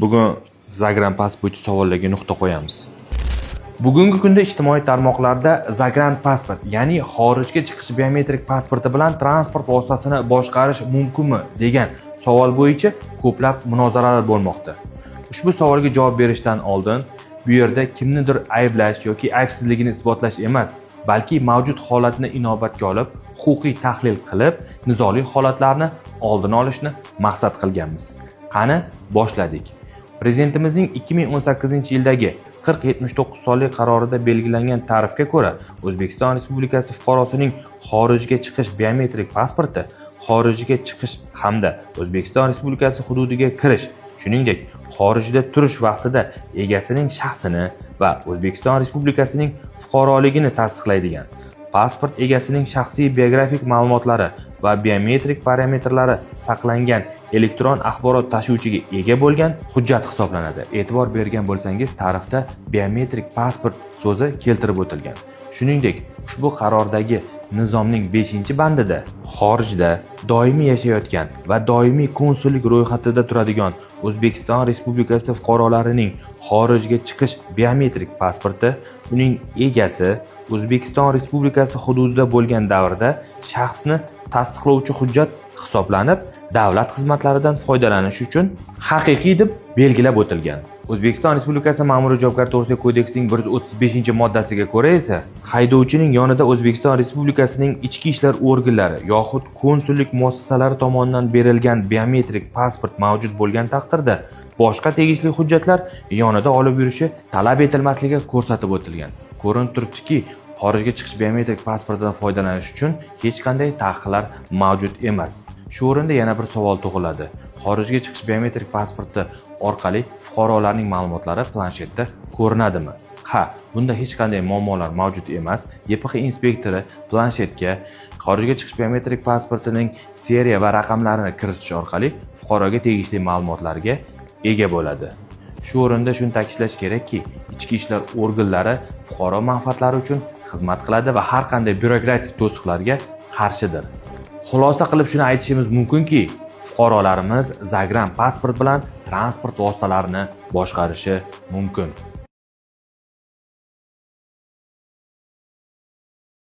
Bugun Zagrant bo'yicha savollarga nuqta qo'yamiz. Bugungi kunda ijtimoiy tarmoqlarda Zagrant pasport, ya'ni xorijga chiqish biometrik pasporti bilan transport vositasini boshqarish mumkinmi degan savol bo'yicha ko'plab munozaralar bo'lmoqda. Ushbu savolga javob berishdan oldin bu yerda kimnidir ayblash yoki aybsizligini isbotlash emas, balki mavjud holatni inobatga olib, huquqiy tahlil qilib, nizoli holatlarni oldini olishni maqsad qilganmiz. Qani, boshladik. Prezidentimizning 2018-yildagi 4079 sonli qarorida belgilangan tarifga ko'ra, O'zbekiston Respublikasi fuqarosining xorijga chiqish biometrik pasporti xorijga chiqish hamda O'zbekiston Respublikasi hududiga kirish, shuningdek, xorijda turish vaqtida egasining shaxsini va O'zbekiston Respublikasining fuqaroligini tasdiqlaydigan, pasport egasining shaxsiy biografik ma'lumotlari va biometrik parametrlari saqlangan elektron axborot tashuvchiga ega bo'lgan hujjat hisoblanadi. E'tibor bergan bo'lsangiz, tarifda biometrik pasport so'zi keltirib o'tilgan. Shuningdek, ushbu qarordagi nizomning 5-bandida xorijda doimiy yashayotgan va doimiy konsullik ro'yxatida turadigan O'zbekiston Respublikasi fuqarolarining xorijga chiqish biometrik pasporti uning egasi O'zbekiston Respublikasi hududida bo'lgan davrda shaxsni tasdiqlovchi hujjat hisoblanib, davlat xizmatlaridan foydalanish uchun haqiqiy deb belgilab o'tilgan. O'zbekiston Respublikasi Ma'muriy javobgarlik to'g'risidagi kodeksining 135-moddasiga ko'ra esa, haydovchining yonida O'zbekiston Respublikasining ichki ishlar organlari yoxud konsullik muassasalari tomonidan berilgan biometrik pasport mavjud bo'lgan taqdirda boshqa tegishli hujjatlar yonida olib yurishi talab etilmasligi ko'rsatib o'tilgan. Ko'rinib turibdiki, xorijga chiqish biometrik pasportidan foydalanish uchun hech qanday taqiqlar mavjud emas. Shu o'rinda yana bir savol tug'iladi. Xorijga chiqish biometrik pasporti orqali fuqarolarning ma'lumotlari planshetda ko'rinadimi? Ha, bunda hech qanday muammolar mavjud emas. YPX inspektori planshetga xorijga chiqish biometrik pasportining seriya va raqamlarini kiritish orqali fuqaroga tegishli ma'lumotlarga ega bo'ladi. Shu o'rinda shuni ta'kidlash kerakki, ichki ishlar organlari fuqaro manfaatlari uchun xizmat qiladi va har qanday byurokratik to'siqlarga qarshidir. Xulosa qilib shuni aytishimiz mumkinki, fuqarolarimiz Zagrant pasport bilan transport vositalarini boshqarishi mumkin.